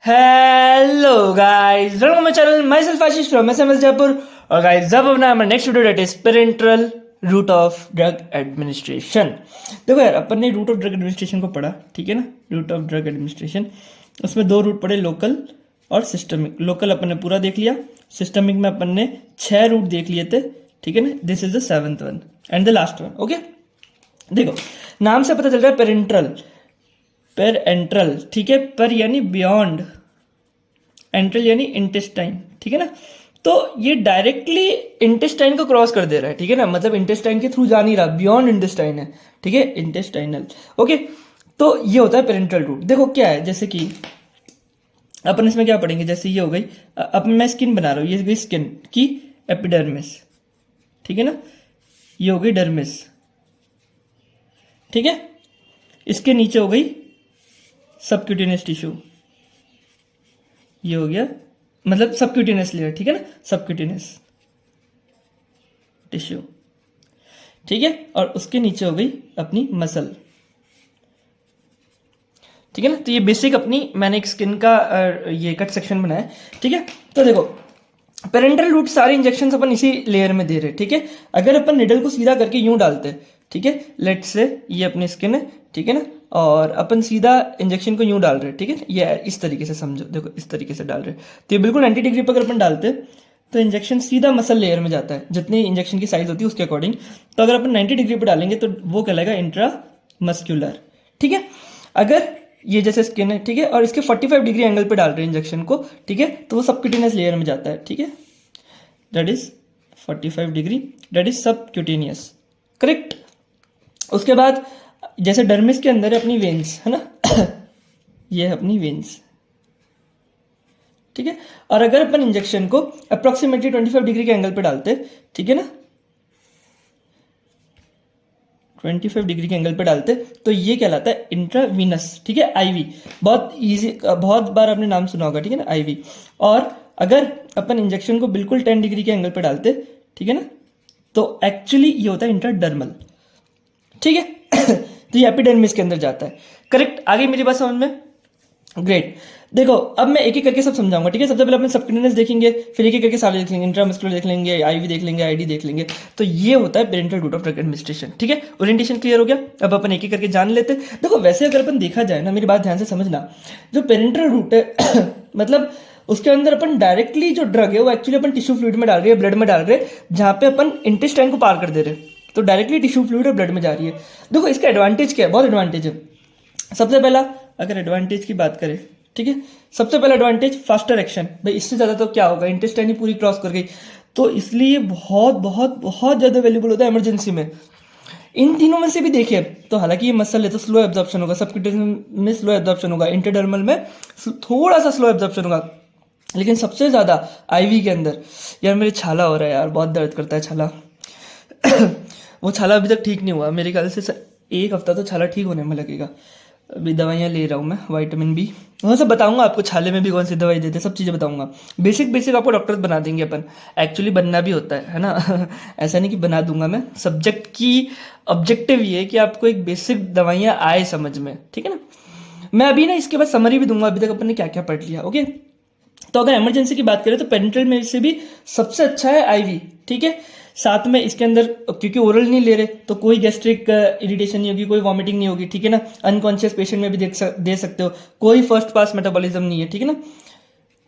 Hello guys, welcome my channel. Myself Ashish from SMS Jaipur. और guys, जब अपना हमारा next video that is parenteral route of drug administration. देखो यार, अपन ने रूट ऑफ ड्रग एडमिनिस्ट्रेशन को पढ़ा, ठीक है ना। रूट ऑफ ड्रग एडमिनिस्ट्रेशन, उसमें दो रूट पढ़े, लोकल और सिस्टमिक। लोकल अपन ने पूरा देख लिया, सिस्टमिक में अपन ने 6 रूट देख लिए थे, ठीक है ना। This is the 7th one and the last one. Okay, देखो नाम से पता चल रहा है पेरेंट्रल, पेरेंट्रल, ठीक है। पर यानी बियॉन्ड, एंट्रल यानी इंटेस्टाइन, ठीक है ना। तो ये डायरेक्टली इंटेस्टाइन को क्रॉस कर दे रहा है, ठीक है ना। मतलब इंटेस्टाइन के थ्रू जा नहीं रहा, बियॉन्ड इंटेस्टाइन है, ठीक है, इंटेस्टाइनल। ओके, तो ये होता है पेरेंट्रल रूट। देखो क्या है, जैसे कि अपन इसमें क्या पढ़ेंगे, जैसे ये हो गई, अपन मैं स्किन बना रहा हूँ, ये हो गई स्किन की एपिडर्मिस, ठीक है ना। ये हो गई डर्मिस, ठीक है। इसके नीचे हो गई सबक्यूटेनियस टिश्यू, ये हो गया मतलब सबक्यूटेनियस लेयर, ठीक है ना, सबक्यूटेनियस टिश्यू, ठीक है। और उसके नीचे हो गई अपनी मसल, ठीक है ना। तो ये बेसिक अपनी मैंने एक स्किन का ये कट सेक्शन बनाया, ठीक है। तो देखो पेरेंटल रूट सारे इंजेक्शन अपन इसी लेयर में दे रहे, ठीक है। अगर अपन निडल को सीधा करके यूं डालते, ठीक है, लेट से ये अपनी स्किन है, ठीक है ना, और अपन सीधा इंजेक्शन को यूं डाल रहे, ठीक है। ये इस तरीके से समझो, देखो इस तरीके से डाल रहे, तो ये बिल्कुल 90 डिग्री पर अगर अपन डालते तो इंजेक्शन सीधा मसल लेयर में जाता है, जितनी इंजेक्शन की साइज होती है उसके अकॉर्डिंग। तो अगर अपन 90 डिग्री पर डालेंगे तो वो कहलाएगा इंट्रा मस्क्यूलर, ठीक है। अगर ये जैसे स्किन है, ठीक है, और इसके 45 डिग्री एंगल पे डाल रहे हैं इंजेक्शन को, ठीक है, तो वो सबक्यूटेनियस लेयर में जाता है, ठीक है। That is 45 degree, that is subcutaneous, correct. उसके बाद जैसे डर्मिस के अंदर है अपनी वेन्स, है ना ये है अपनी वेन्स, ठीक है। और अगर अपन इंजेक्शन को अप्रोक्सीमेटली 25 डिग्री के एंगल पे डालते, ठीक है ना, 25 डिग्री के एंगल पे डालते, तो ये कहलाता है इंट्रावीनस, ठीक है, आईवी। बहुत इजी, बहुत बार आपने नाम सुना होगा, ठीक है ना, आईवी। और अगर अपन इंजेक्शन को बिल्कुल 10 डिग्री के एंगल पे डालते, ठीक है ना, तो एक्चुअली ये होता है इंट्राडर्मल, ठीक है तो ये एपिडर्मिस के अंदर जाता है, करेक्ट। आगे मेरी बात समझ में, ग्रेट। देखो अब मैं एक एक करके सब समझाऊंगा, ठीक है। सबसे पहले अपन सबक्यूटेनियस देखेंगे, फिर एक एक करके सारे देख लेंगे, इंट्रामस्कुलर देख लेंगे, आईवी देख लेंगे, आईडी देख लेंगे। तो ये होता है parenteral route of drug administration, ठीक है। ओरिएंटेशन क्लियर हो गया। अब अपन एक एक करके जान लेते। देखो वैसे अगर अपन देखा जाए ना, मेरी बात ध्यान से समझना, जो पेरेंटल रूट है मतलब उसके अंदर अपन डायरेक्टली जो ड्रग है वो एक्चुअली अपन टिश्यू फ्लूइड में डाल रहे हैं, ब्लड में डाल रहे हैं, जहाँ पे अपन इंटेस्टाइन को पार कर दे रहे हैं, तो डायरेक्टली टिश्यू फ्लूइड और ब्लड में जा रही है। देखो इसका एडवांटेज क्या है, बहुत एडवांटेज है। सबसे पहला अगर एडवांटेज की बात करें, ठीक है, सबसे पहला एडवांटेज फास्टर एक्शन। भाई इससे ज़्यादा तो क्या होगा, इंटेस्टाइन ही पूरी क्रॉस कर गई, तो इसलिए बहुत बहुत बहुत ज़्यादा वैल्यूबल होता है इमरजेंसी में। इन तीनों में से भी देखिए तो हालांकि ये मसल है तो स्लो एब्जॉर्प्शन होगा, सबक्यूटेनियस में स्लो एब्जॉर्प्शन होगा, इंटरडर्मल में थोड़ा सा स्लो एब्जॉर्प्शन होगा, लेकिन सबसे ज़्यादा आईवी के अंदर। यार मेरे छाला हो रहा है यार, बहुत दर्द करता है छाला वो छाला अभी तक ठीक नहीं हुआ, मेरे ख्याल से 1 हफ्ता तो छाला ठीक होने में लगेगा। अभी दवाइयाँ ले रहा हूँ मैं, विटामिन बी, वहाँ से बताऊंगा आपको छाले में भी कौन सी दवाई देते, सब चीज़ें बताऊंगा। बेसिक बेसिक आपको डॉक्टर बना देंगे अपन, एक्चुअली बनना भी होता है ना ऐसा नहीं कि बना दूंगा मैं, सब्जेक्ट की ऑब्जेक्टिव ये है कि आपको एक बेसिक दवाइयाँ आए समझ में, ठीक है ना। मैं अभी ना इसके बाद समरी भी दूंगा, अभी तक अपन ने क्या क्या पढ़ लिया, ओके। तो अगर इमरजेंसी की बात करें तो पेरेंटल में से भी सबसे अच्छा है आईवी, ठीक है। साथ में इसके अंदर क्योंकि ओरल नहीं ले रहे तो कोई गैस्ट्रिक इरिटेशन नहीं होगी, कोई वॉमिटिंग नहीं होगी, ठीक है ना। अनकॉन्शियस पेशेंट में भी दे सकते हो, कोई फर्स्ट पास मेटाबॉलिज्म नहीं है, ठीक है ना।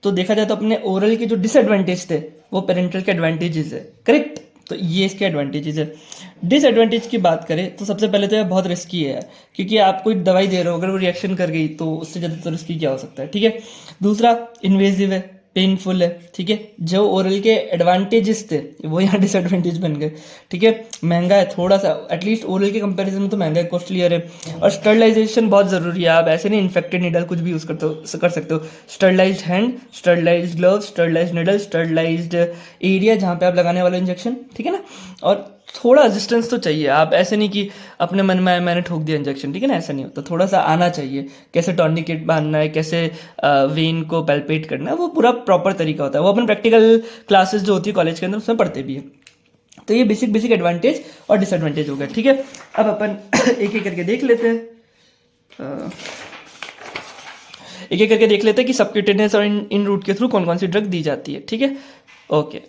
तो देखा जाए तो अपने ओरल के जो डिसएडवांटेज थे वो पेरेंटल के एडवांटेजेस है, करेक्ट। तो ये इसके एडवांटेजेस है। डिसएडवांटेज की बात करें तो सबसे पहले तो यह बहुत रिस्की है, क्योंकि आप कोई दवाई दे रहे हो, अगर वो रिएक्शन कर गई तो उससे ज़्यादा तो रिस्की क्या हो सकता है, ठीक है। दूसरा इन्वेजिव है, पेनफुल है, ठीक है। जो ओरल के एडवांटेजेस थे वो यहाँ डिसएडवांटेज बन गए, ठीक है। महंगा है थोड़ा सा, एटलीस्ट ओरल के कंपैरिजन में तो महंगा है, कॉस्टलियर है। और स्टरलाइजेशन बहुत ज़रूरी है, आप ऐसे नहीं इन्फेक्टेड निडल कुछ भी यूज़ कर सकते हो। Sterilised hand, sterilised gloves, sterilised needle, sterilised area जहाँ पे आप लगाने वाला इंजेक्शन, ठीक है ना। और थोड़ा रेजिस्टेंस तो चाहिए, आप ऐसे नहीं कि अपने मन में आए मैंने ठोक दिया इंजेक्शन, ठीक है ना, ऐसा नहीं होता। थोड़ा सा आना चाहिए, कैसे टॉर्निकेट बांधना है, कैसे वेन को पैल्पेट करना है, वो पूरा प्रॉपर तरीका होता है। वो अपन प्रैक्टिकल क्लासेस जो होती है कॉलेज के अंदर उसमें पढ़ते भी हैं। तो ये बेसिक बेसिक एडवांटेज और डिसएडवांटेज हो गया, ठीक है। अब अपन एक एक करके देख लेते हैं। एक एक करके देख लेते हैं कि सबक्यूटेनियस और इन रूट के थ्रू कौन कौन सी ड्रग दी जाती है, ठीक है। ओके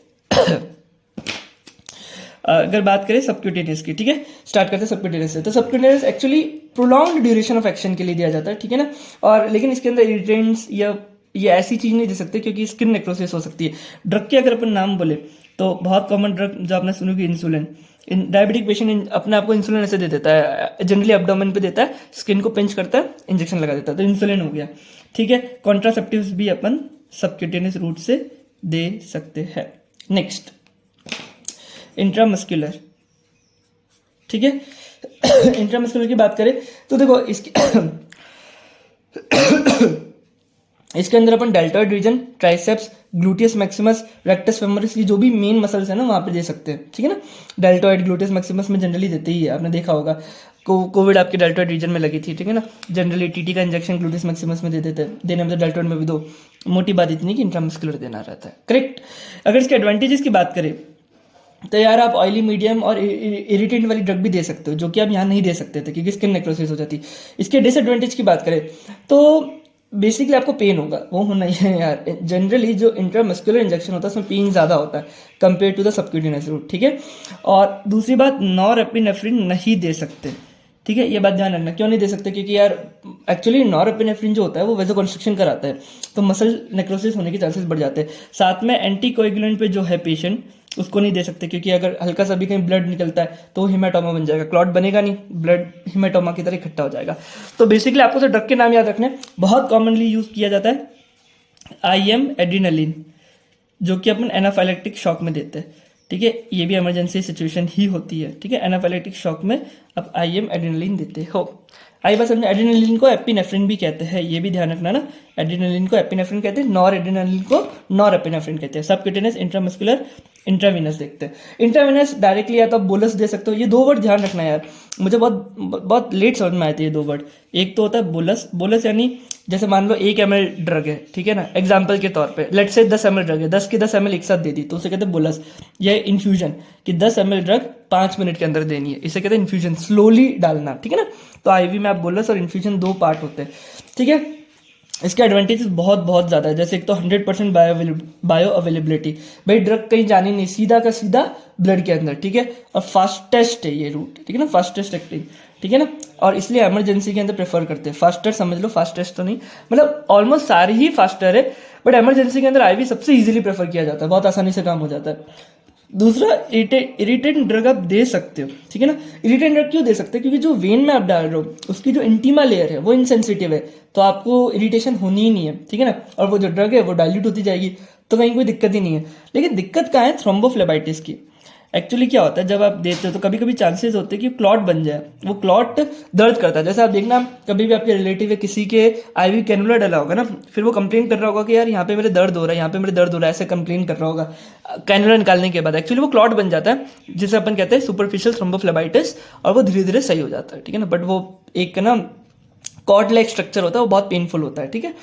अगर बात करें सबक्यूटेनियस की, ठीक है, स्टार्ट करते हैं सबक्यूटेनियस से। तो subcutaneous actually prolonged duration of action के लिए दिया जाता है, ठीक है ना। और लेकिन इसके अंदर इरिटेंट्स या ये ऐसी चीज नहीं दे सकते क्योंकि स्किन नेक्रोसिस हो सकती है। ड्रग के अगर अपन नाम बोले तो बहुत कॉमन ड्रग जो आपने सुनी होगी इंसुलिन। डायबिटिक पेशेंट अपने आप को इंसुलिन ऐसे दे देता है, जनरली एब्डोमेन पे देता है, स्किन को पिंच करता है, इंजेक्शन लगा देता है, तो इंसुलिन हो गया, ठीक है। कॉन्ट्रासेप्टिव्स भी अपन सबक्यूटेनियस रूट से दे सकते हैं। नेक्स्ट इंट्रामस्कुलर, ठीक है। इंट्रामस्कुलर की बात करें तो देखो इसके अंदर अपन deltoid region, triceps, gluteus maximus, rectus femoris, ये जो भी मेन मसल्स है ना वहां पे दे सकते हैं, ठीक है ना। डेल्टॉइड ग्लूटियस मैक्सिमस में जनरली देते ही है, आपने देखा होगा कोविड आपके डेल्टॉइड रीजन में लगी थी, ठीक है ना। जनरली टीटी का इंजेक्शन ग्लूटियस मैक्सिमस में दे देते हैं, देने में तो डेल्टॉइड में भी दो। मोटी बात इतनी कि इंट्रामस्कुलर देना रहता है, करेक्ट। अगर इसके एडवांटेजेस की बात करें तो यार आप ऑयली मीडियम और इरिटेंट वाली ड्रग भी दे सकते हो, जो कि आप यहाँ नहीं दे सकते थे क्योंकि स्किन नेक्रोसिस हो जाती। इसके डिसएडवांटेज की बात करें तो बेसिकली आपको पेन होगा, वो होना ही है यार। जनरली जो इंट्रामस्कुलर इंजेक्शन होता है उसमें पेन ज़्यादा होता है compare to the subcutaneous route, ठीक है। और दूसरी बात, नॉरएपिनेफ्रिन नहीं दे सकते, ठीक है। ये बात ध्यान रखना, क्यों नहीं दे सकते, क्योंकि यार एक्चुअली नॉरएपिनेफ्रिन जो होता है वो वेसोकंस्ट्रिक्शन कराता है, तो मसल नेक्रोसिस होने के चांसेस बढ़ जाते हैं। साथ में एंटीकोएगुलेंट पे जो है पेशेंट उसको नहीं दे सकते, क्योंकि अगर हल्का सा भी कहीं ब्लड निकलता है तो हिमेटोमा बन जाएगा, क्लॉट बनेगा नहीं, ब्लड हिमेटोमा की तरह इकट्ठा हो जाएगा। तो बेसिकली आपको तो ड्रग के नाम याद रखने, बहुत कॉमनली यूज किया जाता है IM एड्रीनलिन, जो कि अपन एनाफाइलेक्टिक शॉक में देते हैं, ठीक है। ये भी इमरजेंसी सिचुएशन ही होती है, ठीक है। एनाफाइलेक्टिक शॉक में आप IM एड्रीनलिन देते हो। आई बात समझ। एड्रीनलिन को एपिनेफ्रिन भी कहते हैं, ये भी ध्यान रखना ना। एड्रीनलिन को एपिनेफ्रिन कहते हैं, नॉर एड्रीनलिन को नॉरएपिनेफ्रिन कहते हैं। सबक्यूटेनियस, इंट्रामस्कुलर, इंट्रावीनस देखते हैं। इंट्रावीनस डायरेक्टली या तो आप बोलस दे सकते हो। ये दो वर्ड ध्यान रखना यार, मुझे बहुत लेट समझ में आए थे ये दो वर्ड। एक तो होता है बोलस, बोलस यानी जैसे मान लो 1 ml ड्रग है, ठीक है ना, एग्जाम्पल के तौर पे लेट से 10 ml ड्रग है, 10 की 10 ml एक साथ दे दी तो उसे कहते हैं बोलस। यह इन्फ्यूजन कि 10 ml ड्रग 5 मिनट के अंदर देनी है, इसे कहते हैं इन्फ्यूजन, स्लोली डालना, ठीक है ना। तो आईवी में आप बोलस और इन्फ्यूजन दो पार्ट होते हैं, ठीक है। इसके एडवांटेजेस बहुत बहुत ज़्यादा है। जैसे एक तो 100% बायो अवेलेबिलिटी, भाई ड्रग कहीं जानी नहीं, सीधा का सीधा ब्लड के अंदर, ठीक है। और फास्टेस्ट है ये रूट, ठीक है ना, फास्टेस्ट एक्टिंग, ठीक है ना। और इसलिए इमरजेंसी के अंदर प्रेफर करते हैं। फास्टर समझ लो, फास्टेस्ट तो नहीं, मतलब ऑलमोस्ट सारे ही फास्टर है, बट इमरजेंसी के अंदर आईवी सबसे इजीली प्रेफर किया जाता है, बहुत आसानी से काम हो जाता है। दूसरा, इरिटेंट ड्रग आप दे सकते हो, ठीक है ना। इरिटेंट ड्रग क्यों दे सकते हो, क्योंकि जो वेन में आप डाल रहे हो उसकी जो इंटीमा लेयर है वो इनसेंसिटिव है, तो आपको इरिटेशन होनी ही नहीं है, ठीक है ना। और वो जो ड्रग है वो डाइल्यूट होती जाएगी, तो कहीं कोई दिक्कत ही नहीं है। लेकिन दिक्कत कहाँ है, थ्रोम्बोफ्लेबाइटिस की। एक्चुअली क्या होता है, जब आप देते हो तो कभी कभी चांसेस होते हैं कि क्लॉट बन जाए, वो क्लॉट दर्द करता है। जैसे आप देखना, कभी भी आपके रिलेटिव है किसी के आईवी कैनुला डला होगा ना, फिर वो कंप्लेन कर रहा होगा कि यार यहाँ पे मेरे दर्द हो रहा है, यहाँ पे मेरे दर्द हो रहा है, ऐसे कंप्लेन कर रहा होगा कैनुला निकालने के बाद। एक्चुअली वो क्लॉट बन जाता है, जिसे अपन कहते हैं सुपरफिशियल थ्रोम्बोफ्लेबाइटिस, और वो धीरे धीरे सही हो जाता है, ठीक है ना। बट वो एक ना कॉर्ड लाइक स्ट्रक्चर होता है, वो बहुत पेनफुल होता है, ठीक है।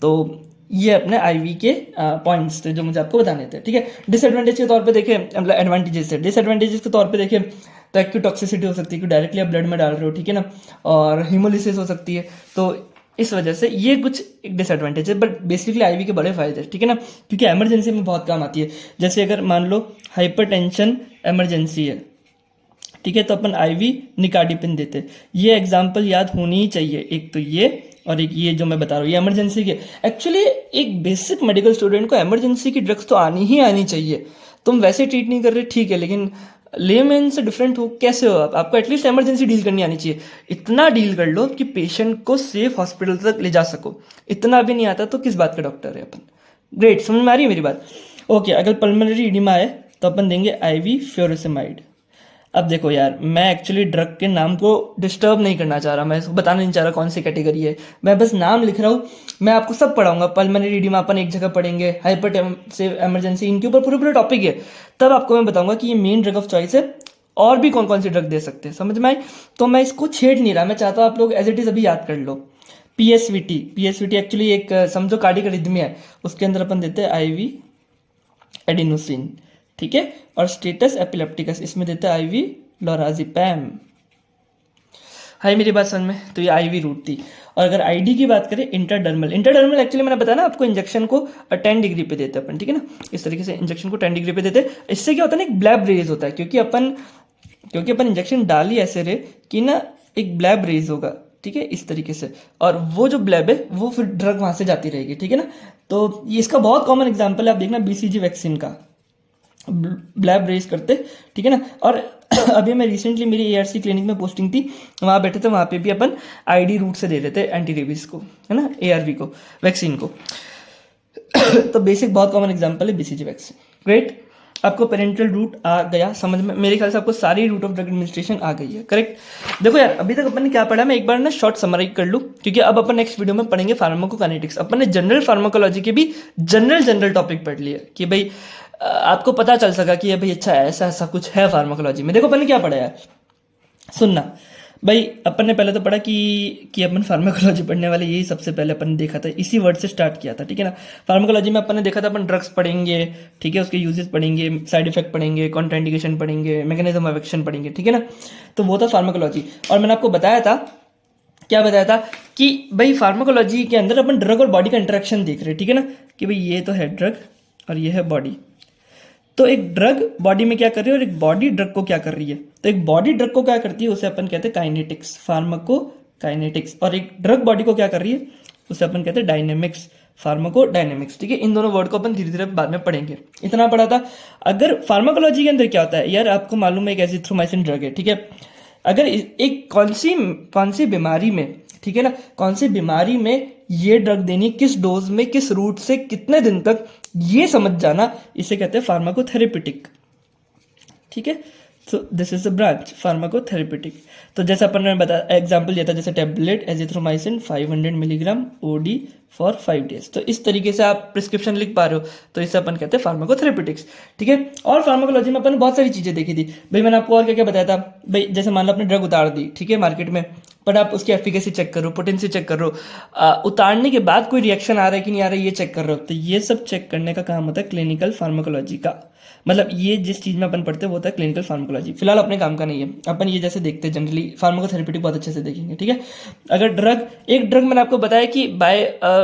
तो ये अपने आईवी के पॉइंट्स थे जो मुझे आपको बताने थे, ठीक है। डिसएडवांटेज के तौर पे देखें, मतलब एडवांटेजेस है, डिसएडवांटेजेस के तौर पे देखें तो एक्यूट टॉक्सिसिटी हो सकती है कि डायरेक्टली आप ब्लड में डाल रहे हो, ठीक है ना, और हीमोलिसिस हो सकती है। तो इस वजह से ये कुछ एक डिसएडवांटेज है, बट बेसिकली आईवी के बड़े फायदे हैं, ठीक है ना, क्योंकि इमरजेंसी में बहुत काम आती है। जैसे अगर मान लो हाइपरटेंशन इमरजेंसी है, ठीक है, तो अपन आईवी निकार्डिपिन देते हैं। ये एग्जाम्पल याद होनी ही चाहिए, एक तो ये और एक ये जो मैं बता रहा हूँ, ये इमरजेंसी के। एक्चुअली एक बेसिक मेडिकल स्टूडेंट को इमरजेंसी की ड्रग्स तो आनी ही आनी चाहिए। तुम वैसे ट्रीट नहीं कर रहे, ठीक है, लेकिन लेमैन से डिफरेंट हो कैसे हो आप, आपको एटलीस्ट इमरजेंसी डील करनी आनी चाहिए। इतना डील कर लो कि पेशेंट को सेफ हॉस्पिटल तक ले जा सको, इतना भी नहीं आता तो किस बात का डॉक्टर है अपन। ग्रेट, समझ में आ रही है मेरी बात। ओके, अगर पल्मोनरी एडिमा है तो अपन देंगे आईवी फ्यूरोसेमाइड। अब देखो यार, मैं एक्चुअली ड्रग के नाम को डिस्टर्ब नहीं करना चाह रहा, मैं इसको बताना नहीं चाह रहा कौन सी कैटेगरी है, मैं बस नाम लिख रहा हूँ। मैं आपको सब पढ़ाऊंगा, पल्मोनरी एडिमा अपन एक जगह पढ़ेंगे, हाइपरटेंसिव इमरजेंसी, इनके ऊपर पूरे पूरे टॉपिक है। तब आपको मैं बताऊंगा कि ये मेन ड्रग ऑफ चॉइस है और भी कौन कौन सी ड्रग दे सकते हैं, समझ में आई। तो मैं इसको छेड़ नहीं रहा, मैं चाहता हूँ आप लोग एज इट इज अभी याद कर लो। पीएसवीटी एक्चुअली एक समझो कार्डियक अरिथमिया है, उसके अंदर अपन देते हैं आईवी एडिनोसिन, ठीक है। और स्टेटस एपिलेप्टिकस, इसमें देते हैं आईवी लोराज़ेपैम। हाय मेरी बात समझ में, तो ये आईवी रूट थी। और अगर आईडी की बात करें इंटरडर्मल, इंटरडर्मल एक्चुअली मैंने बताया ना आपको इंजेक्शन को 10 डिग्री पे देते हैं अपन, ठीक है ना, इस तरीके से इंजेक्शन को 10 डिग्री पे देते हैं। इससे क्या होता है ना, एक ब्लैब रेज होता है, क्योंकि अपन इंजेक्शन डाल ही ऐसे रहे कि ना एक ब्लैब रेज होगा, ठीक है, इस तरीके से, और वो जो ब्लैब है वो फिर ड्रग वहां से जाती रहेगी, ठीक है ना। तो ये इसका बहुत कॉमन एग्जाम्पल है, आप देखना बीसीजी वैक्सीन का, ब्लैब रेज करते, ठीक है ना। और अभी मैं रिसेंटली मेरी एआरसी क्लिनिक में पोस्टिंग थी, वहाँ बैठे थे, वहाँ पे भी अपन आईडी रूट से दे रहे थे एंटी रेबीज को, है ना, एआरवी को, वैक्सीन को। तो बेसिक बहुत कॉमन एग्जांपल है बीसीजी वैक्सीन। ग्रेट, आपको पेरेंटल रूट आ गया समझ में, मेरे ख्याल से आपको सारी रूट ऑफ ड्रग एडमिनिस्ट्रेशन आ गई है, करेक्ट। देखो यार, अभी तक अपन ने क्या पढ़ा, मैं एक बार ना शॉर्ट समराइज कर लूँ, क्योंकि अब अपन नेक्स्ट वीडियो में पढ़ेंगे फार्माकोकाइनेटिक्स। अपन ने जनरल फार्माकोलॉजी के भी जनरल टॉपिक पढ़ लिए कि भाई आपको पता चल सका कि भाई अच्छा ऐसा ऐसा कुछ है फार्माकोलॉजी में। देखो अपन ने क्या पढ़ा है, सुनना भाई, अपन ने पहले तो पढ़ा कि अपन फार्माकोलॉजी पढ़ने वाले, यही सबसे पहले अपन ने देखा था, इसी वर्ड से स्टार्ट किया था, ठीक है ना। फार्माकोलॉजी में अपन ने देखा था अपन ड्रग्स पढ़ेंगे, ठीक है, उसके यूजेस पढ़ेंगे, साइड इफेक्ट पढ़ेंगे, कॉन्ट्राइंडिकेशन पढ़ेंगे, मैकेनिज्म ऑफ एक्शन पढ़ेंगे, ठीक है ना। तो वो था फार्माकोलॉजी। और मैंने आपको बताया था, क्या बताया था, कि भाई फार्माकोलॉजी के अंदर अपन ड्रग और बॉडी का इंटरेक्शन देख रहे हैं, ठीक है ना, कि भाई ये तो है ड्रग और ये है बॉडी। तो एक ड्रग बॉडी में क्या कर रही है और एक बॉडी ड्रग को क्या कर रही है। तो एक बॉडी ड्रग को क्या करती है उसे अपन कहते हैं काइनेटिक्स, फार्माकोकाइनेटिक्स। और एक ड्रग बॉडी को क्या कर रही है उसे अपन कहते हैं डायनेमिक्स, फार्माकोडायनेमिक्स, ठीक है। इन दोनों वर्ड को अपन धीरे धीरे बाद में पढ़ेंगे, इतना पढ़ा था। अगर फार्माकोलॉजी के अंदर क्या होता है यार, आपको मालूम है एक एजिथ्रोमाइसिन ड्रग है, ठीक है। अगर एक कौन सी बीमारी में, ठीक है ना, कौन सी बीमारी में ये ड्रग देनी, किस डोज में, किस रूट से, कितने दिन तक, ये समझ जाना, इसे कहते हैं फार्माकोथेरेपिटिक, ठीक है। So this is the branch pharmacotherapeutic. तो जैसे अपन ने बताया एग्जांपल दिया था, जैसे tablet azithromycin 500 milligram OD for 5 days. तो इस तरीके से आप प्रिस्क्रिप्शन लिख पा रहे हो, तो इसे अपन कहते हैं फार्माकोथेरेपिटिक्स, ठीक है। और फार्माकोलॉजी में अपन बहुत सारी चीजें देखी थी भाई, मैंने आपको और क्या क्या बताया था भाई। जैसे मान लो आपने ड्रग उतार दी, ठीक है, मार्केट में, बट आप उसकी एफिकेसी चेक करो, पोटेंसी चेक करो, उतारने के बाद कोई रिएक्शन आ रहा है कि नहीं आ रहा है ये चेक कर रहे हो। तो ये सब चेक करने का काम होता है क्लिनिकल फार्माकोलॉजी का। मतलब ये जिस चीज में अपन पढ़ते हैं वो होता है क्लिनिकल फार्माकोलॉजी। फिलहाल अपने काम का नहीं है, अपन ये जैसे देखते हैं जनरली, फार्माकोथेरेपिटिक बहुत अच्छे से देखेंगे, ठीक है। अगर एक ड्रग मैंने आपको बताया कि बाय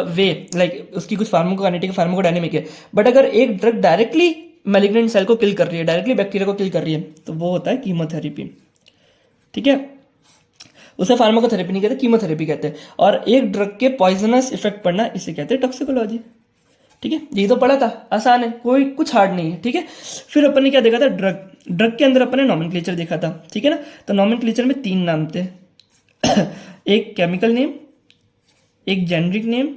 वे लाइक उसकी कुछ फार्माकोकाइनेटिक, फार्माकोडायनेमिक है, बट अगर एक ड्रग डायरेक्टली मैलिग्नेंट सेल को किल कर रही है, डायरेक्टली बैक्टीरिया को किल कर रही है, तो वो होता है कीमोथेरेपी, ठीक है। उसे फार्माकोथेरेपी नहीं कहते, कीमोथेरेपी कहते हैं। और एक ड्रग के पॉइजनस इफेक्ट पड़ना, इसे कहते हैं टॉक्सिकोलॉजी, ठीक है। ये तो पढ़ा था, आसान है, कोई कुछ हार्ड नहीं है, ठीक है। फिर अपन ने क्या देखा था, ड्रग के अंदर अपन ने नॉमेनक्लेचर देखा था, ठीक है ना। तो नॉमेनक्लेचर में 3 नाम थे एक केमिकल नेम, एक जेनरिक नेम,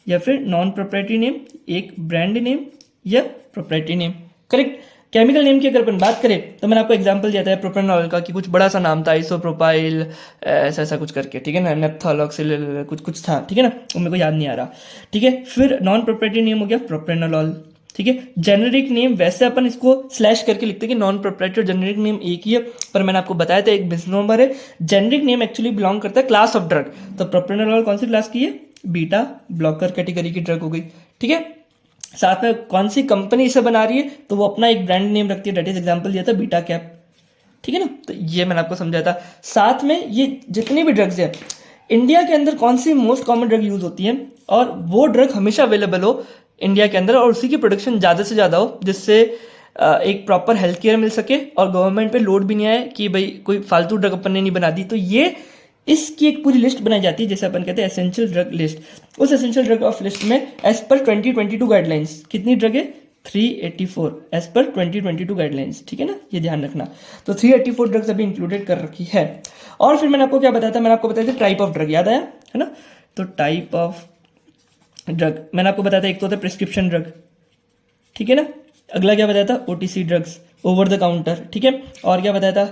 या फिर नॉन प्रोप्राइटरी नेम, एक ब्रांड नेम या proprietary name, correct. Chemical name की अगर अपन बात करें तो मैंने आपको एग्जांपल दिया था प्रोपेनॉल का, कि कुछ बड़ा सा नाम था, आइसोप्रोपाइल ऐसा ऐसा कुछ करके, ठीक है ना, नेप्थोलॉक्सिल कुछ था, ठीक है ना, वो मेरे को याद नहीं आ रहा, ठीक है। फिर नॉन प्रोप्राइटरी नेम हो गया प्रोपेनॉल, ठीक है। जेनेरिक नेम वैसे अपन इसको स्लैश करके लिखते हैं कि नॉन प्रोप्राइटरी और जेनेरिक नेम एक ही है, पर मैंने आपको बताया था एक मिसनोमर है। जेनेरिक नेम एक्चुअली बिलोंग करता है क्लास ऑफ ड्रग। तो प्रोपेनॉल कौन सी क्लास की है, बीटा ब्लॉकर कैटेगरी की ड्रग हो गई, ठीक है। साथ में कौन सी कंपनी इसे बना रही है, तो वो अपना एक ब्रांड नेम रखती है, डेट इज एग्जांपल दिया था बीटा कैप, ठीक है ना। तो ये मैंने आपको समझाया था। साथ में ये जितनी भी ड्रग्स है इंडिया के अंदर कौन सी मोस्ट कॉमन ड्रग यूज होती है, और वो ड्रग हमेशा अवेलेबल हो इंडिया के अंदर, और उसी की प्रोडक्शन ज़्यादा से ज़्यादा हो, जिससे एक प्रॉपर हेल्थ केयर मिल सके और गवर्नमेंट पे लोड भी नहीं आए कि भाई कोई फालतू ड्रग अपन ने नहीं बना दी। तो ये इसकी एक पूरी लिस्ट बनाई जाती है, जैसे अपन कहते हैं एसेंशियल ड्रग लिस्ट। उस एसेंशियल ड्रग ऑफ लिस्ट में एज पर 2022 गाइडलाइंस कितनी ड्रग है, 384 एज पर 2022 गाइडलाइंस, ठीक है ना, ये ध्यान रखना। तो 384 ड्रग्स अभी इंक्लूडेड कर रखी है। और फिर मैंने आपको क्या बताया था, मैंने आपको बताया था टाइप ऑफ ड्रग, याद आया है ना। तो टाइप ऑफ ड्रग मैंने आपको बताया था, एक तो होता है प्रिस्क्रिप्शन ड्रग, ठीक है ना। अगला क्या बताया था, OTC drugs, over the counter, ठीक है। और क्या बताया था,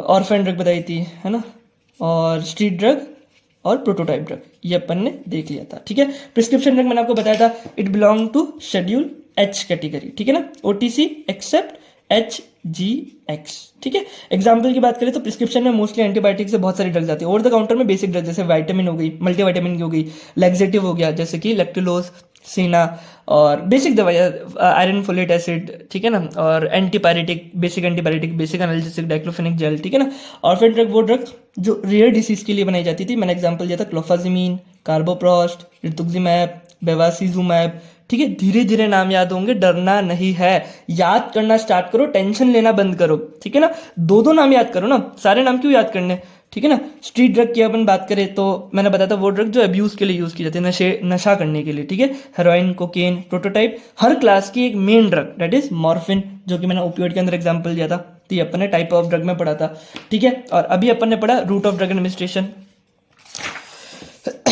ऑर्फन ड्रग बताई थी, है ना, और स्ट्रीट ड्रग और प्रोटोटाइप ड्रग, ये अपन ने देख लिया था, ठीक है। प्रिस्क्रिप्शन ड्रग मैंने आपको बताया था, it belong to schedule H category, ठीक है ना, ओटीसी एक्सेप्ट HGX, ठीक है। एग्जाम्पल की बात करें तो प्रिस्क्रिप्शन में मोस्टली एंटीबायोटिक से बहुत सारी ड्रग्स आती है। ओवर द काउंटर में बेसिक ड्रग जैसे विटामिन हो गई, मल्टीविटामिन की हो गई, लैक्सेटिव हो गया जैसे कि लैक्टुलोज, सीना, और बेसिक दवाइयाँ आयरन फोलेट एसिड, ठीक है ना, और antipyretic, basic analgesic, diclofenac gel, ठीक है ना। ऑर्फन ड्रग वो ड्रग जो रेयर डिसीज के लिए बनाई जाती थी, मैंने एग्जांपल दिया था क्लोफाजिमीन, कार्बोप्रॉस्ट, रितुक्जिमैब, बेवासीजुमैब, ठीक है। धीरे धीरे नाम याद होंगे, डरना नहीं है, याद करना स्टार्ट करो, टेंशन लेना बंद करो, ठीक है ना। दो दो नाम याद करो ना, सारे नाम क्यों याद करने, ठीक है ना। स्ट्रीट ड्रग की अपन बात करें तो मैंने बताया था वो ड्रग जो अब्यूज के लिए यूज की जाती है, नशा करने के लिए, ठीक है। हेरोइन, कोकेन, प्रोटोटाइप, हर क्लास की एक main drug that is morphine, जो कि मैंने ओपियोइड के अंदर एग्जांपल दिया था, तो ये अपन ने टाइप ऑफ ड्रग में पढ़ा था, ठीक है। और अभी अपन ने पढ़ा route of drug administration.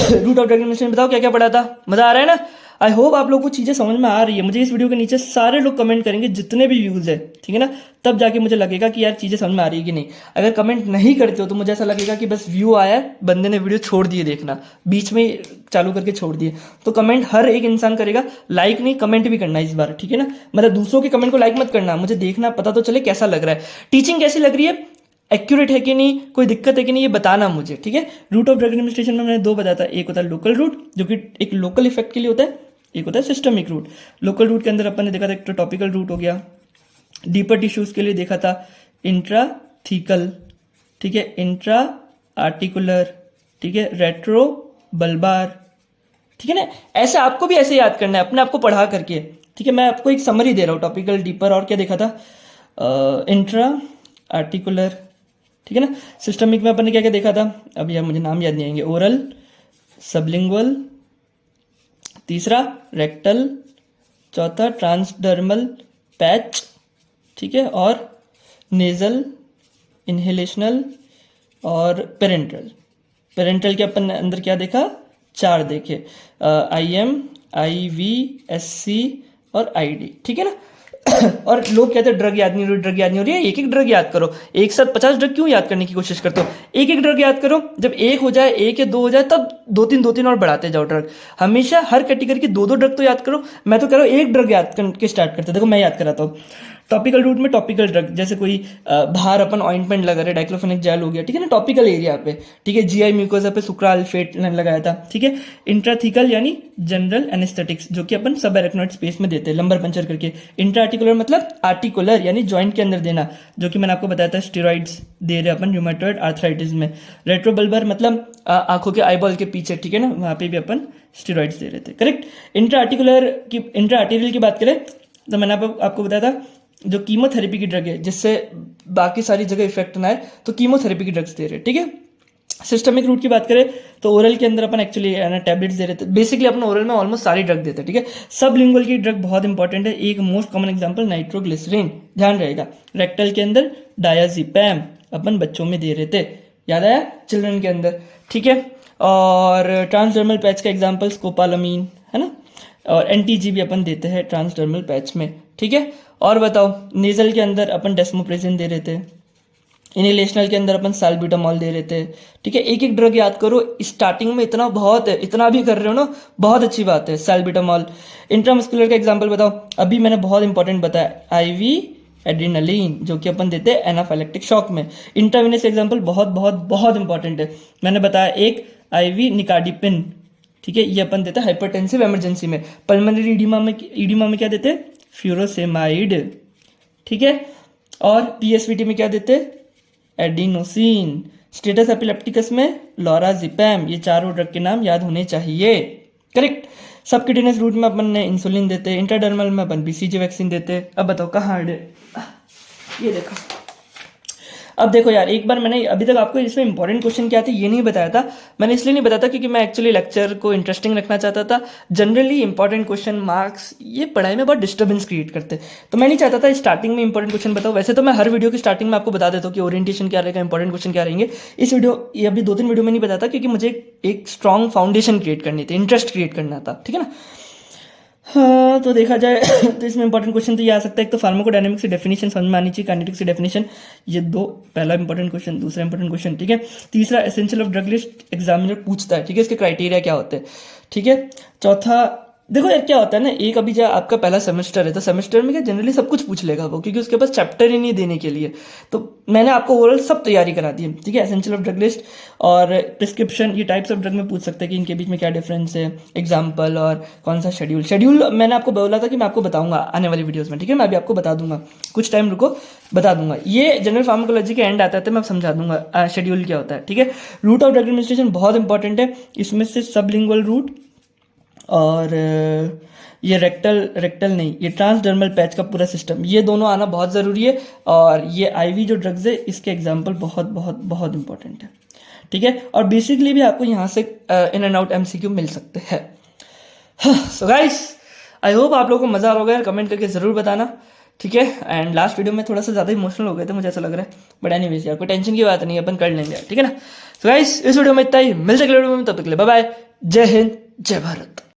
Route of drug administration बताओ क्या क्या पढ़ा था, मजा आ रहा है ना। आई होप आप लोग को चीज़ें समझ में आ रही है। मुझे इस वीडियो के नीचे सारे लोग कमेंट करेंगे जितने भी व्यूज़ है, ठीक है ना, तब जाके मुझे लगेगा कि यार चीज़ें समझ में आ रही है कि नहीं। अगर कमेंट नहीं करते हो तो मुझे ऐसा लगेगा कि बस व्यू आया, बंदे ने वीडियो छोड़ दिए देखना, बीच में चालू करके छोड़ दिए। तो कमेंट हर एक इंसान करेगा, लाइक नहीं कमेंट भी करना इस बार, ठीक है ना। मतलब दूसरों के कमेंट को लाइक मत करना, मुझे देखना, पता तो चले कैसा लग रहा है, टीचिंग कैसी लग रही है, एक्यूरेट है कि नहीं, कोई दिक्कत है कि नहीं, ये बताना मुझे, ठीक है। रूट ऑफ ड्रग एडमिनिस्ट्रेशन में मैंने दो बताया था, एक होता है लोकल रूट जो कि एक लोकल इफेक्ट के लिए होता है, एक होता है सिस्टमिक रूट। लोकल रूट के अंदर अपन ने देखा था एक तो टॉपिकल रूट हो गया, डीपर टिश्यूज के लिए देखा था इंट्राथीकल, ठीक है, इंट्रा आर्टिकुलर, ठीक है, रेट्रो बल्बार, ठीक है ना। ऐसे आपको भी ऐसे याद करना है अपने आप को पढ़ा करके, ठीक है। मैं आपको एक समरी दे रहा हूँ, टॉपिकल, डीपर, और क्या देखा था, इंट्रा आर्टिकुलर, ठीक है ना। सिस्टमिक में अपन ने क्या क्या देखा था, अब यार मुझे नाम याद नहीं आएंगे, ओरल, सबलिंगुअल, तीसरा रेक्टल, चौथा ट्रांसडर्मल पैच, ठीक है, और नेजल, इनहेलेशनल, और पेरेंट्रल। पेरेंट्रल के अपन ने अंदर क्या देखा, चार देखे, IM, IV, SC और ID, ठीक है ना। और लोग कहते हैं ड्रग याद नहीं हो रही, ड्रग याद नहीं हो रही है, एक एक ड्रग याद करो, एक साथ 50 ड्रग क्यों याद करने की कोशिश करते हो, एक एक ड्रग याद करो, जब एक हो जाए, एक या दो हो जाए, तब दो तीन और बढ़ाते जाओ ड्रग। हमेशा हर कैटेगरी की दो दो ड्रग तो याद करो। मैं तो कह रहा हूँ एक ड्रग याद करके स्टार्ट करते, देखो मैं याद कराता हूँ। टॉपिकल रूट में टॉपिकल ड्रग, जैसे कोई बाहर अपन ऑइंटमेंट लगा रहे, डाइक्लोफेनिक जेल हो गया, ठीक है ना, टॉपिकल एरिया पे, ठीक है। GI म्यूकोसा पे सुक्राल्फेट लगाया था, ठीक है। इंट्राथीकल यानी जनरल एनेस्थेटिक्स, जो कि अपन सब एरेक्नोइड स्पेस में देते हैं, लंबर पंचर करके। इंट्राआर्टिकुलर मतलब आर्टिकुलर यानी जॉइंट के अंदर देना, जो कि मैंने आपको बताया था स्टेरॉइड्स दे रहे अपन रूमेटॉइड आर्थराइटिस में। रेट्रोबल्बर मतलब आंखों के आईबॉल के पीछे, ठीक है ना, वहाँ पे भी अपन स्टेरॉइड्स दे रहे थे, करेक्ट। इंट्राआर्टेरियल की बात करें तो मैंने आपको बताया था जो कीमोथेरेपी की ड्रग है, जिससे बाकी सारी जगह इफेक्ट ना आए, तो कीमोथेरेपी की ड्रग्स दे रहे हैं, ठीक है। सिस्टमिक रूट की बात करें तो ओरल के अंदर अपन एक्चुअली टैबलेट्स दे रहे थे, बेसिकली अपन ओरल में ऑलमोस्ट सारी ड्रग देते हैं, ठीक है। सब लिंगुअल की ड्रग बहुत इंपॉर्टेंट है, एक मोस्ट कॉमन एग्जांपल नाइट्रोग्लिसरीन, ध्यान रहेगा। रेक्टल के अंदर डायाजिपैम अपन बच्चों में दे रहे थे, याद आया, चिल्ड्रन के अंदर, ठीक है। और ट्रांसडर्मल पैच का एग्जाम्पल स्कोपालामीन है ना, और NTG भी अपन देते हैं ट्रांसडर्मल पैच में, ठीक है। और बताओ, नेजल के अंदर अपन डेस्मोप्रेसिन दे रहे थे, इनहेलेशनल के अंदर अपन साल्ब्यूटामॉल दे रहे थे, ठीक है। एक एक ड्रग याद करो, स्टार्टिंग में इतना बहुत है, इतना भी कर रहे हो ना, बहुत अच्छी बात है, साल्ब्यूटामॉल। इंट्रामस्कुलर का एग्जांपल बताओ, अभी मैंने बहुत इंपॉर्टेंट बताया, IV एड्रेनालिन, जो कि अपन देते हैं एनाफाइलेक्टिक शॉक में। इंट्रावेनस एग्जांपल बहुत बहुत बहुत इंपॉर्टेंट है, मैंने बताया एक IV निकार्डिपिन, ठीक है, ये अपन देते हैं हाइपरटेंसिव इमरजेंसी में। पल्मोनरी ईडिमा में क्या देते हैं, फ्यूरोसेमाइड, ठीक है। और PSVT में क्या देते हैं, एडिनोसिन। स्टेटस एपिलेप्टिकस में लोराजिपैम। ये चारों ड्रग के नाम याद होने चाहिए, करेक्ट। सबक्यूटेनियस रूट में अपन ने इंसुलिन देते हैं, इंट्राडर्मल में अपन BCG वैक्सीन देते हैं। अब बताओ कहाँ है, ये देखो। अब देखो यार, एक बार मैंने अभी तक आपको इसमें इंपॉर्टेंट क्वेश्चन क्या थे ये नहीं बताया था, मैंने इसलिए नहीं बताया था क्योंकि मैं एक्चुअली लेक्चर को इंटरेस्टिंग रखना चाहता था। जनरली इंपॉर्टेंट क्वेश्चन मार्क्स ये पढ़ाई में बहुत डिस्टर्बेंस क्रिएट करते हैं, तो मैं नहीं चाहता था स्टार्टिंग में इंपॉर्टेंट क्वेश्चन बताओ। वैसे तो मैं हर वीडियो की स्टार्टिंग में आपको बता देता हूँ कि ओरिएंटेशन क्या रहेगा, इंपॉर्टेंट क्वेश्चन क्या रहेंगे। इस वीडियो ये अभी 2-3 वीडियो में नहीं बताता क्योंकि मुझे एक स्ट्रॉन्ग फाउंडेशन क्रिएट करनी थी, इंटरेस्ट क्रिएट करना था, ठीक है ना। हाँ, तो देखा जाए तो इसमें इंपॉर्टेंट क्वेश्चन तो ये आ सकता है, एक तो फार्माकोडायनामिक्स की डेफिनेशन समझ में आनी चाहिए, काइनेटिक्स की डेफिनेशन, ये दो, पहला इंपॉर्टेंट क्वेश्चन, दूसरा इंपॉर्टेंट क्वेश्चन, ठीक है। तीसरा essential of drug list examiner पूछता है, ठीक है, इसके क्राइटेरिया क्या होते हैं, ठीक है। चौथा देखो यार क्या होता है ना, एक अभी जो आपका पहला सेमेस्टर है तो सेमेस्टर में क्या जनरली सब कुछ पूछ लेगा वो, क्योंकि उसके पास चैप्टर ही नहीं देने के लिए। तो मैंने आपको ओवरऑल सब तैयारी करा दी है, ठीक है। एसेंशियल ऑफ ड्रग लिस्ट और प्रिस्क्रिप्शन, ये टाइप्स ऑफ ड्रग में पूछ सकते हैं कि इनके बीच में क्या डिफरेंस है, एग्जाम्पल और कौन सा शेड्यूल मैंने आपको बोला था कि मैं आपको बताऊंगा आने वाली वीडियोज़ में, ठीक है। मैं अभी आपको बता दूंगा, कुछ टाइम रुको बता दूंगा। ये जनरल फार्माकोलॉजी के एंड आता है तो मैं समझा दूंगा शेड्यूल क्या होता है, ठीक है। रूट ऑफ ड्रग एडमिनिस्ट्रेशन बहुत इंपॉर्टेंट है, इसमें से सबलिंगुअल रूट और ये रेक्टल नहीं, ये ट्रांसडर्मल पैच का पूरा सिस्टम, ये दोनों आना बहुत ज़रूरी है। और ये आईवी जो ड्रग्स है इसके एग्जांपल बहुत बहुत बहुत इंपॉर्टेंट है, ठीक है। और बेसिकली भी आपको यहाँ से इन एंड आउट एमसीक्यू मिल सकते हैं। सो गाइस, आई होप आप लोगों को मज़ा आ रहा होगा यार, कमेंट करके ज़रूर बताना, ठीक है। एंड लास्ट वीडियो में थोड़ा सा ज़्यादा इमोशनल हो गए थे, मुझे ऐसा लग रहा है, बट एनीवेज यार कोई टेंशन की बात नहीं है, अपन कर लेंगे, ठीक है ना। सो गाइस, इस वीडियो में इतना ही, मिलते अगले वीडियो में, तब तक के लिए बाय बाय, जय हिंद, जय भारत।